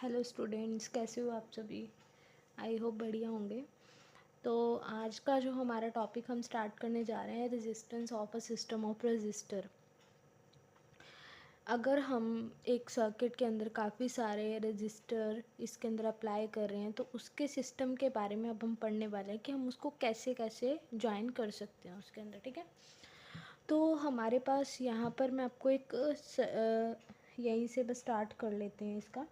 Hello students, कैसे हो आप सभी। आई होप बढ़िया होंगे। तो आज का जो हमारा टॉपिक हम स्टार्ट करने जा रहे हैं, resistance of a system of register. अगर हम एक सर्किट के अंदर काफ़ी सारे रजिस्टर इसके अंदर अप्लाई कर रहे हैं तो उसके सिस्टम के बारे में अब हम पढ़ने वाले हैं कि हम उसको कैसे कैसे ज्वाइन कर सकते हैं उसके अंदर। ठीक है, तो हमारे पास यहाँ पर मैं आपको एक यहीं से बस स्टार्ट कर लेते हैं इसका।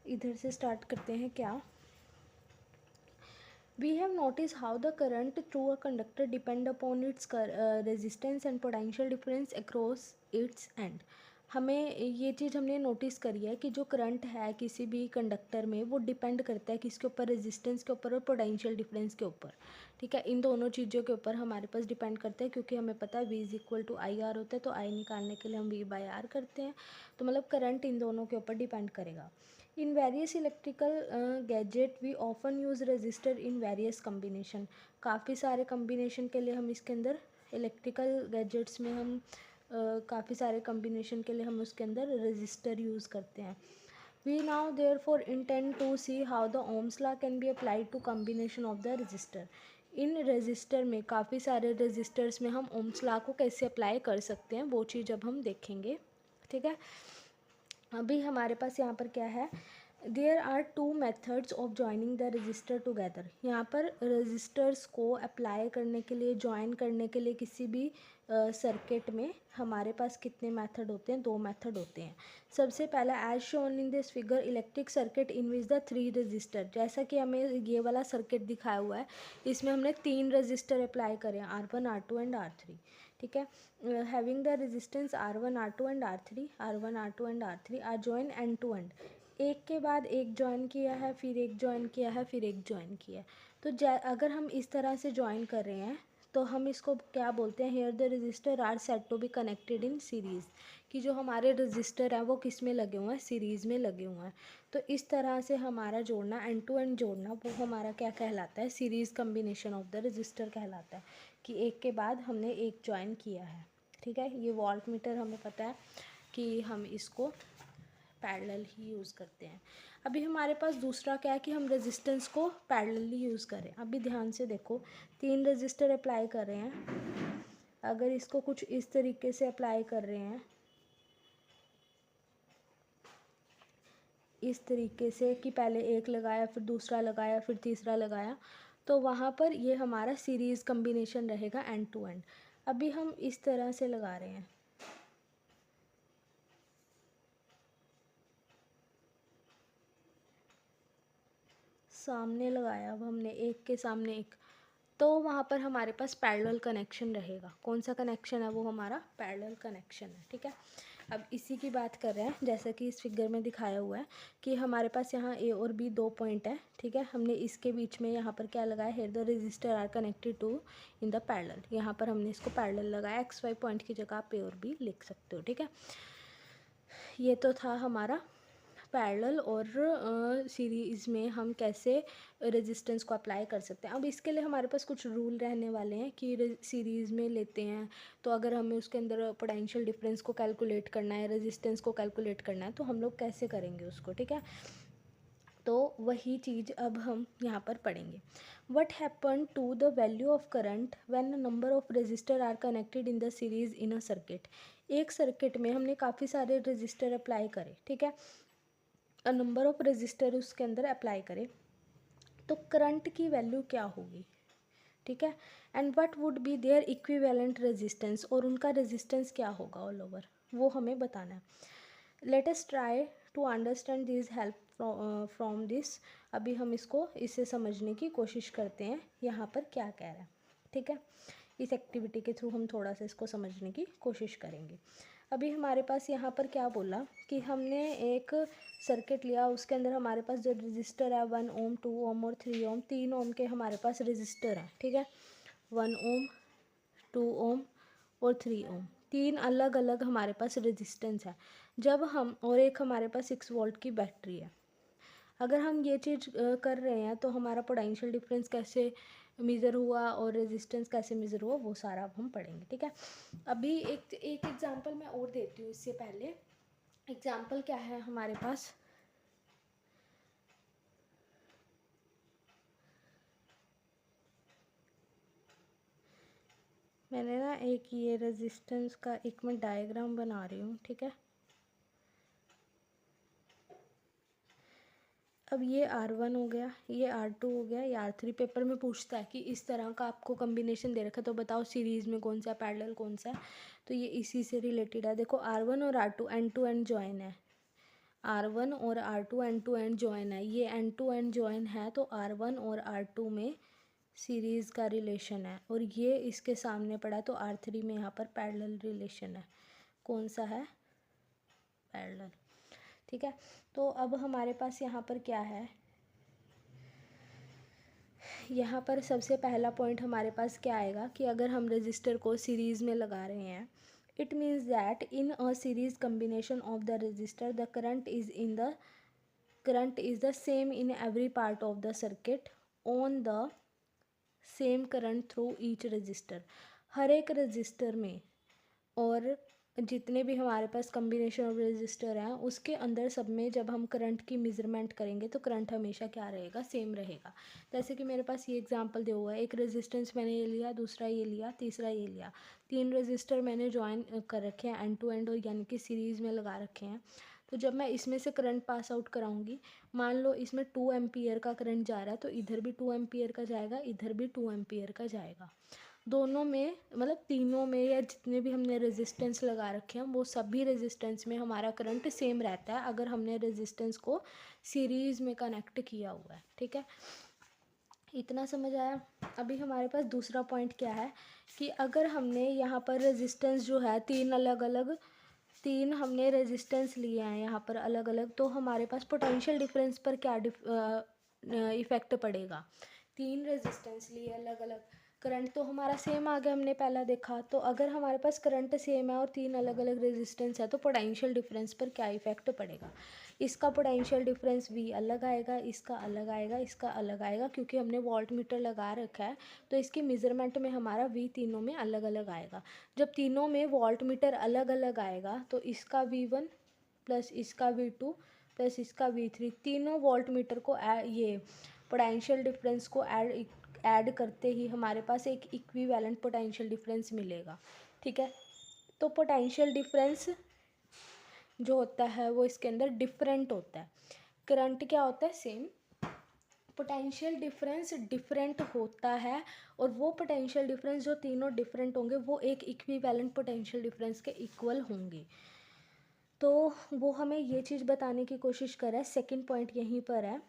इधर से स्टार्ट करते हैं क्या। We have noticed how the current through a conductor depend upon its resistance and potential difference across its end. हमें ये चीज़ हमने नोटिस करी है कि जो करंट है किसी भी कंडक्टर में वो डिपेंड करता है किसके ऊपर, रेजिस्टेंस के ऊपर और पोटेंशियल डिफरेंस के ऊपर। ठीक है, इन दोनों चीज़ों के ऊपर हमारे पास डिपेंड करता है, क्योंकि हमें पता है V is equal to I R होता है, तो आई निकालने के लिए हम V बाई आर करते हैं। तो मतलब करंट इन दोनों के ऊपर डिपेंड करेगा। In various electrical gadget we often use resistor in various combination. काफ़ी सारे combination के लिए हम इसके अंदर electrical gadgets में हम काफ़ी सारे combination के लिए हम उसके अंदर resistor use करते हैं. We now therefore intend to see how the Ohm's law can be applied to combination of the resistor. In resistor में काफ़ी सारे resistors में हम Ohm's law को कैसे अप्लाई कर सकते हैं वो चीज़ अब हम देखेंगे। ठीक है, अभी हमारे पास यहाँ पर क्या है, there are two methods of joining the register together. यहाँ पर रजिस्टर्स को अप्लाई करने के लिए, ज्वाइन करने के लिए किसी भी सर्किट में हमारे पास कितने मेथड होते हैं, दो मेथड होते हैं। सबसे पहला, as shown in this figure, electric circuit in which the three register. जैसा कि हमें ये वाला सर्किट दिखाया हुआ है, इसमें हमने तीन रजिस्टर अप्लाई करे हैं, R1 R2 एंड R3। ठीक है, having the resistance R1 R2 and R3, R1 R2 and R3 are join end to end. एक के बाद एक ज्वाइन किया है, फिर एक ज्वाइन किया है, फिर एक ज्वाइन किया है। तो अगर हम इस तरह से ज्वाइन कर रहे हैं तो हम इसको क्या बोलते हैं, here the register are set to be connected in series. कि जो हमारे रजिस्टर हैं वो किस में लगे हुए हैं, सीरीज़ में लगे हुए हैं। तो इस तरह से हमारा जोड़ना, एंड टू एंड जोड़ना, वो हमारा क्या कहलाता है, series combination of the register कहलाता है। कि एक के बाद हमने एक ज्वाइन किया है। ठीक है, ये वॉल्ट मीटर हमें पता है कि हम इसको पैरेलल ही यूज़ करते हैं। अभी हमारे पास दूसरा क्या है कि हम रेजिस्टेंस को पैरेलली यूज़ करें। अभी ध्यान से देखो, तीन रजिस्टर अप्लाई कर रहे हैं। अगर इसको कुछ इस तरीके से अप्लाई कर रहे हैं, इस तरीके से कि पहले एक लगाया, फिर दूसरा लगाया, फिर तीसरा लगाया, तो वहाँ पर ये हमारा सीरीज़ कम्बिनेशन रहेगा एंड टू एंड। अभी हम इस तरह से लगा रहे हैं, सामने लगाया, अब हमने एक के सामने एक, तो वहाँ पर हमारे पास पैरेलल कनेक्शन रहेगा। कौन सा कनेक्शन है, वो हमारा पैरेलल कनेक्शन है। ठीक है, अब इसी की बात कर रहे हैं, जैसा कि इस फिगर में दिखाया हुआ है कि हमारे पास यहाँ ए और बी दो पॉइंट है। ठीक है, हमने इसके बीच में यहाँ पर क्या लगाया, here the register are connected to in the parallel. यहाँ पर हमने इसको पैरेलल लगाया, एक्स वाई पॉइंट की जगह आप ए और बी लिख सकते हो। ठीक है, ये तो था हमारा पैरेलल और सीरीज़ में हम कैसे रेजिस्टेंस को अप्लाई कर सकते हैं। अब इसके लिए हमारे पास कुछ रूल रहने वाले हैं कि सीरीज़ में लेते हैं तो अगर हमें उसके अंदर पोटेंशियल डिफरेंस को कैलकुलेट करना है, रेजिस्टेंस को कैलकुलेट करना है, तो हम लोग कैसे करेंगे उसको। ठीक है, तो वही चीज़ अब हम यहाँ पर पढ़ेंगे। What happen to the value of current when number of register are connected in the series in a circuit. एक सर्किट में हमने काफ़ी सारे रजिस्टर अप्लाई करे। ठीक है, नंबर ऑफ रजिस्टर उसके अंदर अप्लाई करें तो करंट की वैल्यू क्या होगी। ठीक है, and what would be their equivalent resistance, और उनका रेजिस्टेंस क्या होगा ऑल ओवर, वो हमें बताना है। Let us try to understand this help from this. अभी हम इसको इससे समझने की कोशिश करते हैं यहाँ पर क्या कह रहा है। ठीक है, इस एक्टिविटी के थ्रू हम थोड़ा सा इसको समझने की कोशिश करेंगे। अभी हमारे पास यहाँ पर क्या बोला कि हमने एक सर्किट लिया, उसके अंदर हमारे पास जो रजिस्टर है 1 ओम 2 ओम और 3 ओम, 3 ओम के हमारे पास रजिस्टर है। ठीक है, 1 ओम 2 ओम और 3 ओम, तीन अलग अलग हमारे पास रेजिस्टेंस है। जब हम, और एक हमारे पास 6 वोल्ट की बैटरी है। अगर हम ये चीज़ कर रहे हैं तो हमारा पोटेंशियल डिफरेंस कैसे मेज़र हुआ और रेजिस्टेंस कैसे मेज़र हुआ, वो सारा अब हम पढ़ेंगे। ठीक है, अभी एक एग्जांपल मैं और देती हूँ इससे पहले। एग्जांपल क्या है हमारे पास, मैंने ना एक ये रेजिस्टेंस का एक मैं डायग्राम बना रही हूँ, ठीक है। अब ये R1 हो गया, ये R2 हो गया, ये R3। पेपर में पूछता है कि इस तरह का आपको कॉम्बिनेशन दे रखा है तो बताओ सीरीज़ में कौन सा है, पैरेलल कौन सा है। तो ये इसी से रिलेटेड है। देखो R1 और R2 and to and join है, R1 और R2 and to and join है। ये एंड टू एंड जॉइन है तो R1 और R2 में सीरीज़ का रिलेशन है, और ये इसके सामने पड़ा तो R3 में यहाँ पर पैरेलल रिलेशन है। कौन सा है? पैरेलल, ठीक है। तो अब हमारे पास यहाँ पर क्या है, यहाँ पर सबसे पहला पॉइंट हमारे पास क्या आएगा कि अगर हम रजिस्टर को सीरीज़ में लगा रहे हैं, it means that in a series combination of the register the current is the same in every part of the circuit on the same current through each resistor। हर एक रजिस्टर में और जितने भी हमारे पास कम्बिनेशन ऑफ रजिस्टर हैं उसके अंदर सब में जब हम करंट की मेज़रमेंट करेंगे तो करंट हमेशा क्या रहेगा? सेम रहेगा। जैसे कि मेरे पास ये एग्जांपल दिया हुआ है, एक रेजिस्टेंस मैंने ये लिया, दूसरा ये लिया, तीसरा ये लिया। 3 रजिस्टर मैंने ज्वाइन कर रखे हैं एंड टू एंड, और यानी कि सीरीज़ में लगा रखे हैं। तो जब मैं इसमें से करंट पास आउट कराऊंगी, मान लो इसमें 2 एम्पियर का करंट जा रहा है तो इधर भी 2 एम्पियर का जाएगा, इधर भी 2 एम्पियर का जाएगा। दोनों में मतलब तीनों में या जितने भी हमने रेजिस्टेंस लगा रखे हैं वो सभी रेजिस्टेंस में हमारा करंट सेम रहता है अगर हमने रेजिस्टेंस को सीरीज़ में कनेक्ट किया हुआ है, ठीक है। इतना समझ आया। अभी हमारे पास दूसरा पॉइंट क्या है कि अगर हमने यहाँ पर रेजिस्टेंस जो है तीन हमने रेजिस्टेंस लिए हैं यहाँ पर अलग अलग, तो हमारे पास पोटेंशियल डिफरेंस पर क्या इफ़ेक्ट पड़ेगा। 3 रेजिस्टेंस लिए अलग अलग, करंट तो हमारा सेम आ गया, हमने पहला देखा। तो अगर हमारे पास करंट सेम है और 3 अलग अलग रेजिस्टेंस है तो पोटेंशियल डिफरेंस पर क्या इफ़ेक्ट पड़ेगा। इसका पोटेंशियल डिफरेंस V अलग आएगा, इसका अलग आएगा, इसका अलग आएगा, क्योंकि हमने वोल्ट मीटर लगा रखा है तो इसकी मेज़रमेंट में हमारा V तीनों में अलग अलग आएगा। जब तीनों में वोल्ट मीटर अलग अलग आएगा तो इसका V1 प्लस इसका V2 प्लस इसका V3, तीनों वोल्ट मीटर को ये पोटेंशियल डिफरेंस को ऐड करते ही हमारे पास एक इक्विवेलेंट पोटेंशियल डिफरेंस मिलेगा, ठीक है। तो पोटेंशियल डिफरेंस जो होता है वो इसके अंदर डिफरेंट होता है। करंट क्या होता है? सेम। पोटेंशियल डिफरेंस डिफरेंट होता है, और वो पोटेंशियल डिफरेंस जो तीनों डिफरेंट होंगे वो एक इक्विवेलेंट पोटेंशियल डिफरेंस के इक्वल होंगे। तो वो हमें ये चीज़ बताने की कोशिश कर रहा है। सेकंड पॉइंट यहीं पर है,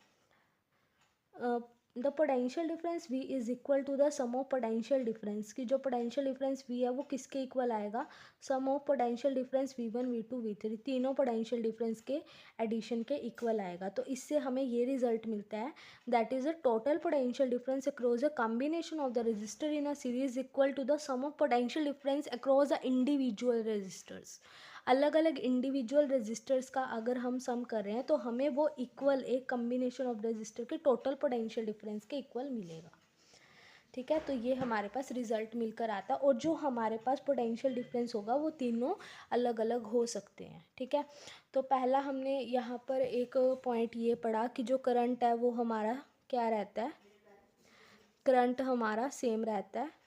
the potential difference V is equal to the sum of potential difference, की जो पोटेंशियल डिफरेंस V है वो किसके इक्वल आएगा? सम of potential difference V1 V2 V3, तीनों पोटेंशियल डिफरेंस के एडिशन के इक्वल आएगा। तो इससे हमें ये रिजल्ट मिलता है, that is the total potential difference across a combination of the register in a series equal to the sum of potential difference across the individual registers. अलग अलग इंडिविजुअल रजिस्टर्स का अगर हम सम कर रहे हैं तो हमें वो इक्वल एक कम्बिनेशन ऑफ रजिस्टर के टोटल पोटेंशियल डिफरेंस के इक्वल मिलेगा, ठीक है। तो ये हमारे पास रिजल्ट मिलकर आता है, और जो हमारे पास पोटेंशियल डिफरेंस होगा वो तीनों अलग अलग हो सकते हैं, ठीक है। तो पहला हमने यहाँ पर एक पॉइंट ये पढ़ा कि जो करंट है वो हमारा क्या रहता है? करंट हमारा सेम रहता है,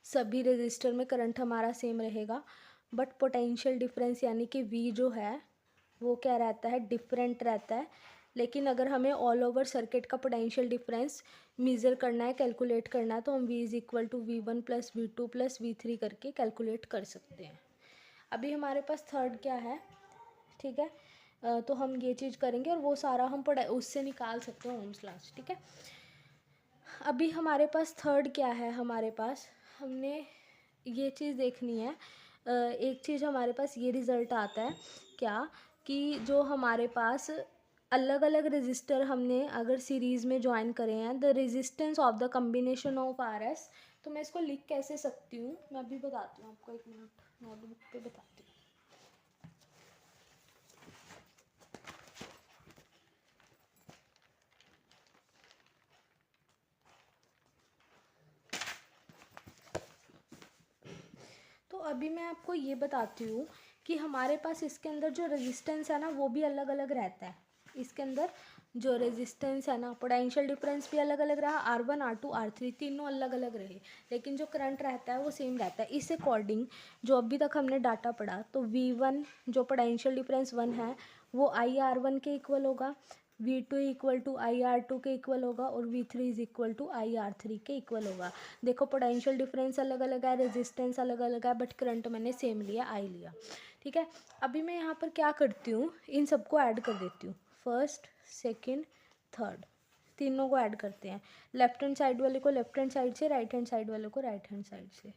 सभी रजिस्टर में करंट हमारा सेम रहेगा, बट पोटेंशियल डिफरेंस यानी कि V जो है वो क्या रहता है? डिफरेंट रहता है। लेकिन अगर हमें ऑल ओवर सर्किट का पोटेंशियल डिफरेंस मेज़र करना है, कैलकुलेट करना है, तो हम V is equal to V1 plus V2 plus V3 करके कैलकुलेट कर सकते हैं। अभी हमारे पास थर्ड क्या है, ठीक है। तो हम ये चीज़ करेंगे और वो सारा हम उससे निकाल सकते हैं ओम्स लॉ, ठीक है। अभी हमारे पास थर्ड क्या है, हमारे पास हमने ये चीज़ देखनी है। एक चीज़ हमारे पास ये रिज़ल्ट आता है क्या, कि जो हमारे पास अलग अलग रजिस्टर हमने अगर सीरीज़ में ज्वाइन करे हैं, the resistance of the combination of R S. तो मैं इसको लिख कैसे सकती हूँ, मैं अभी बताती हूँ आपको, 1 मिनट नोटबुक पे बताती हूँ। तो अभी मैं आपको ये बताती हूँ कि हमारे पास इसके अंदर जो रेजिस्टेंस है ना वो भी अलग अलग रहता है, इसके अंदर जो रेजिस्टेंस है ना, पोटेंशियल डिफरेंस भी अलग अलग रहा, R1 R2 R3 तीनों अलग अलग रहे, लेकिन जो करंट रहता है वो सेम रहता है। इस अकॉर्डिंग जो अभी तक हमने डाटा पढ़ा, तो V1 जो पोटेंशियल डिफरेंस 1 है वो IR1 के इक्वल होगा, V2 इक्वल टू IR2 के इक्वल होगा, और V3 is equal to IR3 के इक्वल होगा। देखो पोटेंशियल डिफरेंस अलग अलग है, रेजिस्टेंस अलग अलग है, बट करंट मैंने सेम लिया, I लिया। ठीक है, अभी मैं यहाँ पर क्या करती हूँ, इन सबको ऐड कर देती हूँ, फर्स्ट सेकेंड थर्ड तीनों को ऐड करते हैं। लेफ्ट हैंड साइड वाले को लेफ्ट हैंड साइड से, राइट हैंड साइड वाले को राइट हैंड साइड से।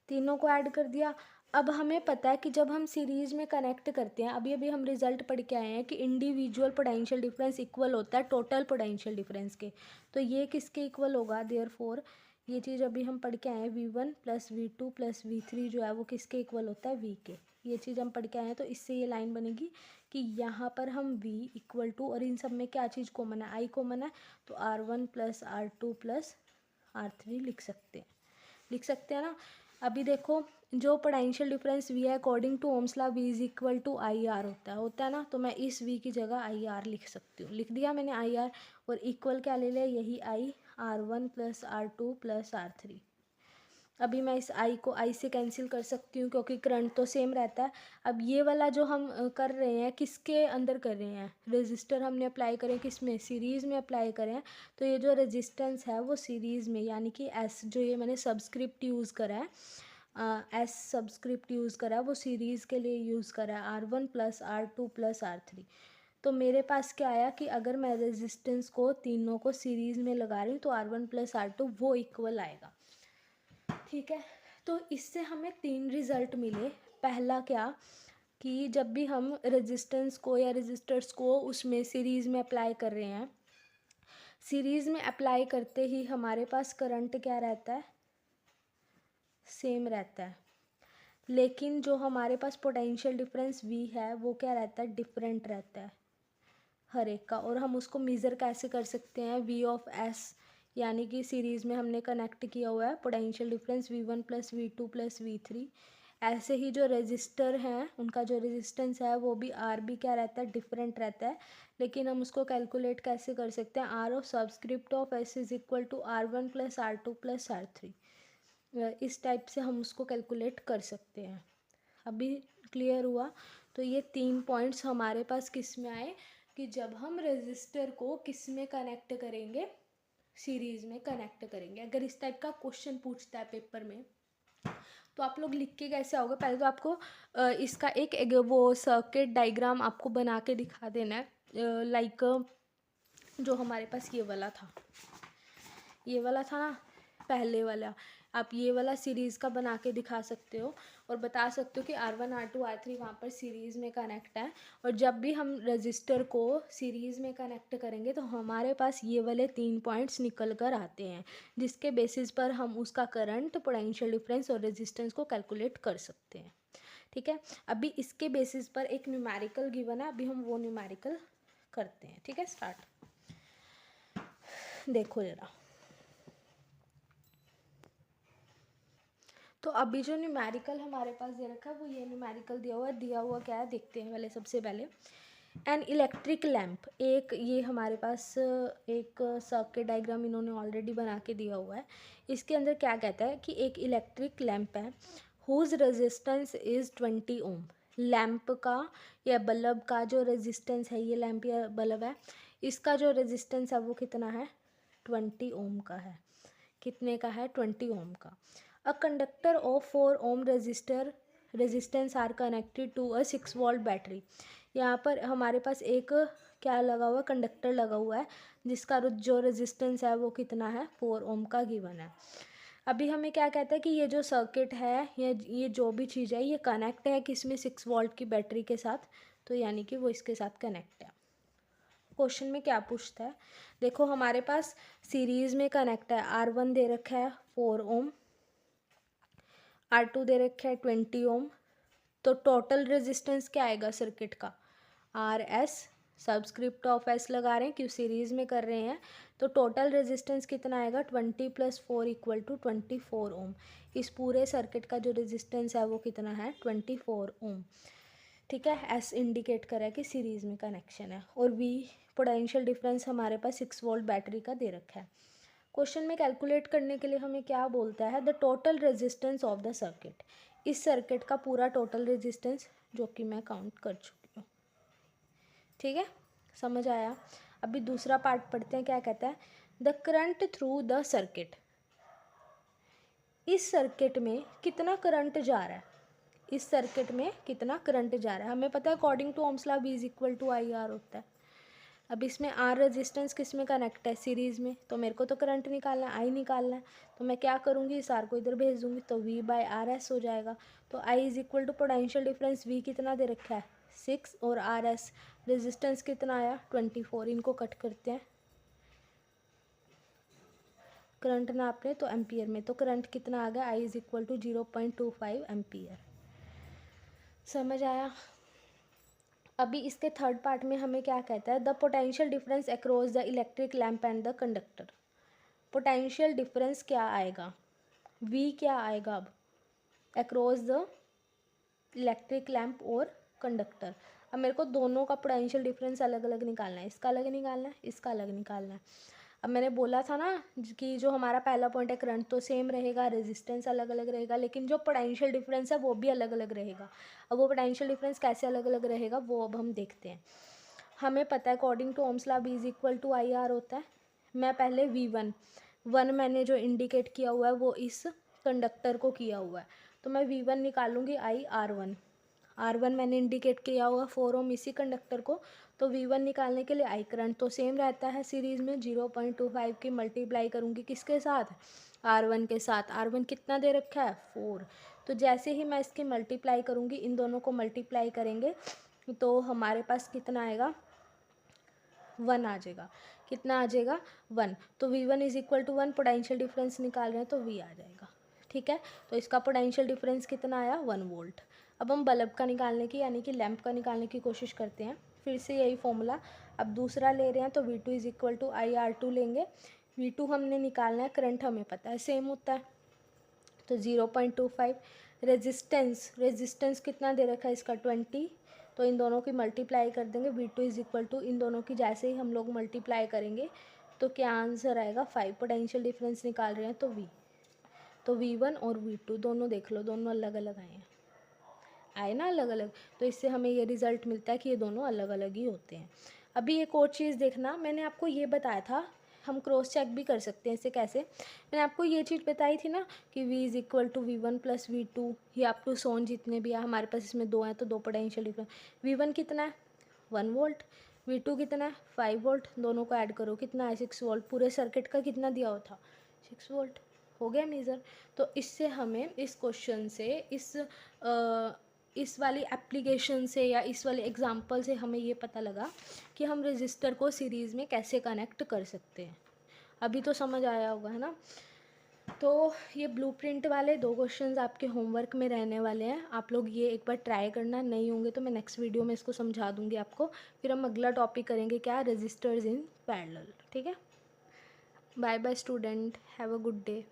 तीनों को ऐड कर दिया। अब हमें पता है कि जब हम सीरीज़ में कनेक्ट करते हैं, अभी अभी हम रिजल्ट पढ़ के आए हैं कि इंडिविजुअल पोटेंशियल डिफरेंस इक्वल होता है टोटल पोटेंशियल डिफरेंस के। तो ये किसके इक्वल होगा, देयरफॉर ये चीज़ अभी हम पढ़ के आए हैं, V1 plus V2 plus V3 जो है वो किसके इक्वल होता है, V के। ये चीज़ हम पढ़ के आए हैं, तो इससे ये लाइन बनेगी कि यहाँ पर हम V इक्वल टू, और इन सब में क्या चीज़ कॉमन है, I कॉमन है, तो R1 plus R2 plus R3 लिख सकते हैं ना। अभी देखो जो पोटेंशियल डिफरेंस V है according to Ohm's law V is equal to IR होता है ना, तो मैं इस V की जगह IR लिख सकती हूँ, लिख दिया मैंने IR, और इक्वल क्या ले लिया, यही I, R1 plus R2 plus R3। अभी मैं इस I को I से कैंसिल कर सकती हूँ क्योंकि करंट तो सेम रहता है। अब ये वाला जो हम कर रहे हैं किसके अंदर कर रहे हैं, रेजिस्टर हमने अप्लाई करें किस में, सीरीज़ में अप्लाई करें, तो ये जो रेजिस्टेंस है वो सीरीज़ में, यानी कि S जो ये मैंने सब्सक्रिप्ट यूज़ करा है, S सब्सक्रिप्ट यूज़ करा है वो सीरीज़ के लिए यूज़ करा है, R1 plus R2 plus R3। तो मेरे पास क्या आया कि अगर मैं रेजिस्टेंस को तीनों को सीरीज़ में लगा रही हूँ तो R1 प्लस R2 वो इक्वल आएगा। ठीक है, तो इससे हमें 3 रिज़ल्ट मिले। पहला क्या कि जब भी हम रेजिस्टेंस को या रेजिस्टर्स को उसमें सीरीज़ में अप्लाई कर रहे हैं, सीरीज़ में अप्लाई करते ही हमारे पास करंट क्या रहता है, सेम रहता है, लेकिन जो हमारे पास पोटेंशियल डिफरेंस V है वो क्या रहता है, डिफरेंट रहता है हर एक का। और हम उसको मेज़र कैसे कर सकते हैं, V ऑफ S, यानी कि सीरीज़ में हमने कनेक्ट किया हुआ है potential difference V1 plus V2 plus V3। ऐसे ही जो रजिस्टर हैं उनका जो रेजिस्टेंस है वो भी R भी क्या रहता है, डिफरेंट रहता है, लेकिन हम उसको कैलकुलेट कैसे कर सकते हैं, R of subscript of S is equal to R1 plus R2 plus R3। इस टाइप से हम उसको कैलकुलेट कर सकते हैं। अभी क्लियर हुआ। तो ये 3 पॉइंट्स हमारे पास किस में आए कि जब हम रजिस्टर को किस में कनेक्ट करेंगे, सीरीज़ में कनेक्ट करेंगे। अगर इस टाइप का क्वेश्चन पूछता है पेपर में तो आप लोग लिख के कैसे आओगे, पहले तो आपको इसका एक वो सर्किट डायग्राम आपको बना के दिखा देना है, लाइक जो हमारे पास ये वाला था ना पहले वाला, आप ये वाला सीरीज़ का बना के दिखा सकते हो और बता सकते हो कि R1 R2 R3 वहाँ पर सीरीज़ में कनेक्ट है, और जब भी हम रजिस्टर को सीरीज़ में कनेक्ट करेंगे तो हमारे पास ये वाले 3 पॉइंट्स निकल कर आते हैं, जिसके बेसिस पर हम उसका करंट, पोटेंशियल डिफरेंस और रेजिस्टेंस को कैलकुलेट कर सकते हैं। ठीक है, अभी इसके बेसिस पर एक न्यूमेरिकल गिवन है, अभी हम वो न्यूमेरिकल करते हैं। ठीक है, स्टार्ट। देखो जरा, तो अभी जो न्यूमेरिकल हमारे पास दे रखा है वो ये न्यूमेरिकल दिया हुआ क्या है देखते हैं। पहले सबसे पहले एन इलेक्ट्रिक लैम्प, एक ये हमारे पास एक सर्किट डायग्राम इन्होंने ऑलरेडी बना के दिया हुआ है। इसके अंदर क्या कहता है कि एक इलेक्ट्रिक लैम्प है whose resistance is 20 ohm. Lamp का या बल्ब का जो रेजिस्टेंस है, ये लैम्प या बल्ब है, इसका जो रेजिस्टेंस है वो कितना है, 20 ओम का है। कितने का है, 20 ओम का। A conductor of 4 ohm resistance are connected to a 6 volt battery. यहाँ पर हमारे पास एक क्या लगा हुआ, कंडक्टर लगा हुआ है जिसका जो रेजिस्टेंस है वो कितना है, 4 ओम का गिवन है। अभी हमें क्या कहता है कि ये जो सर्किट है या ये जो भी चीज़ है ये कनेक्ट है किसमें, 6 वोल्ट की बैटरी के साथ, तो यानी कि वो इसके साथ कनेक्ट है। क्वेश्चन में क्या पूछता है, देखो हमारे पास सीरीज़ में कनेक्ट है, R1 दे रखा है 4 ओम, R2 दे रखा है 20 ओम, तो टोटल रेजिस्टेंस क्या आएगा सर्किट का, RS, सब्सक्रिप्ट ऑफ S लगा रहे हैं क्यों सीरीज़ में कर रहे हैं, तो टोटल रेजिस्टेंस कितना आएगा 20 + 4 = 24 ओम। इस पूरे सर्किट का जो रेजिस्टेंस है वो कितना है 24 ओम। ठीक है, एस इंडिकेट करा है कि सीरीज़ में कनेक्शन है, और वी पोटेंशियल डिफरेंस हमारे पास 6 वोल्ट बैटरी का दे रखा है। क्वेश्चन में कैलकुलेट करने के लिए हमें क्या बोलता है, the total resistance of the circuit. इस सर्किट का पूरा टोटल रेजिस्टेंस जो कि मैं काउंट कर चुकी हूँ। ठीक है, समझ आया। अभी दूसरा पार्ट पढ़ते हैं, क्या कहता है, the current through the circuit. इस सर्किट में कितना करंट जा रहा है, इस सर्किट में कितना करंट जा रहा है। हमें पता है according to Ohm's law V = IR होता है। अब इसमें R रेजिस्टेंस किस में कनेक्ट है, सीरीज़ में, तो मेरे को तो करंट निकालना है, I निकालना है। तो मैं क्या करूँगी, इस R को इधर भेज दूँगी, तो V/RS हो जाएगा। तो I = पोटेंशियल डिफरेंस V कितना दे रखा है 6, और RS रेजिस्टेंस कितना आया 24। इनको कट करते हैं, करंट नापने तो एम्पियर में, तो करंट कितना आ गया, I = 0.25 एम्पियर। समझ आया। अभी इसके थर्ड पार्ट में हमें क्या कहता है, the potential difference across the electric lamp and the conductor. Potential difference क्या आएगा, V क्या आएगा अब अक्रॉस द इलेक्ट्रिक लैम्प और कंडक्टर। अब मेरे को दोनों का पोटेंशियल डिफरेंस अलग अलग निकालना है, इसका अलग निकालना है, इसका अलग निकालना है। अब मैंने बोला था ना कि जो हमारा पहला पॉइंट है, करंट तो सेम रहेगा, रेजिस्टेंस अलग अलग रहेगा, लेकिन जो पोटेंशियल डिफरेंस है वो भी अलग अलग रहेगा। अब वो पोटेंशियल डिफरेंस कैसे अलग अलग रहेगा वो अब हम देखते हैं। हमें पता है according to Ohm's law V = IR होता है। मैं पहले V1 मैंने जो इंडिकेट किया हुआ है वो इस कंडक्टर को किया हुआ है, तो मैं V1 निकालूंगी R1 मैंने इंडिकेट किया हुआ 4 ओम इसी कंडक्टर को, तो V1 निकालने के लिए I करंट तो सेम रहता है सीरीज़ में, 0.25 की मल्टीप्लाई करूँगी किसके साथ, R1 के साथ। R1 कितना दे रखा है 4। तो जैसे ही मैं इसकी मल्टीप्लाई करूँगी, इन दोनों को मल्टीप्लाई करेंगे तो हमारे पास कितना आएगा 1 आ जाएगा। कितना आ जाएगा 1। तो V1 = 1, पोटेंशियल डिफरेंस निकाल रहे हैं तो V आ जाएगा। ठीक है, तो इसका पोटेंशियल डिफरेंस कितना आया 1 वोल्ट। अब हम बल्ब का निकालने की यानी कि लैंप का निकालने की कोशिश करते हैं। फिर से यही फॉर्मूला, अब दूसरा ले रहे हैं तो V2 = IR2 लेंगे। V2 हमने निकालना है, करंट हमें पता है सेम होता है, तो 0.25। रेजिस्टेंस कितना दे रखा है इसका 20, तो इन दोनों की मल्टीप्लाई कर देंगे। V2 = इन दोनों की जैसे ही हम लोग मल्टीप्लाई करेंगे तो क्या आंसर आएगा 5। पोटेंशियल डिफरेंस निकाल रहे हैं तो V1 और V2 दोनों देख लो, दोनों अलग अलग आए ना अलग अलग, तो इससे हमें ये रिज़ल्ट मिलता है कि ये दोनों अलग अलग ही होते हैं। अभी एक और चीज़ देखना, मैंने आपको ये बताया था हम क्रॉस चेक भी कर सकते हैं। इससे कैसे, मैंने आपको ये चीज़ बताई थी ना कि V = V1 + V2, ये अप टू सोन जितने भी है हमारे पास, इसमें 2 हैं तो 2 पोटेंशियल डिफरेंस। V1 कितना है 1 वोल्ट, V2 कितना है 5 वोल्ट, दोनों को ऐड करो कितना है 6 वोल्ट। पूरे सर्किट का कितना दिया हुआ था 6 वोल्ट, हो गया मेज़र। तो इससे हमें इस क्वेश्चन से इस वाली एप्लीकेशन से या इस वाले एग्जांपल से हमें ये पता लगा कि हम रजिस्टर को सीरीज़ में कैसे कनेक्ट कर सकते हैं। अभी तो समझ आया होगा, है ना। तो ये ब्लूप्रिंट वाले 2 क्वेश्चंस आपके होमवर्क में रहने वाले हैं, आप लोग ये एक बार ट्राई करना। नहीं होंगे तो मैं नेक्स्ट वीडियो में इसको समझा दूँगी आपको। फिर हम अगला टॉपिक करेंगे क्या, रजिस्टर्स इन पैरेलल। ठीक है, bye bye student, have a good day.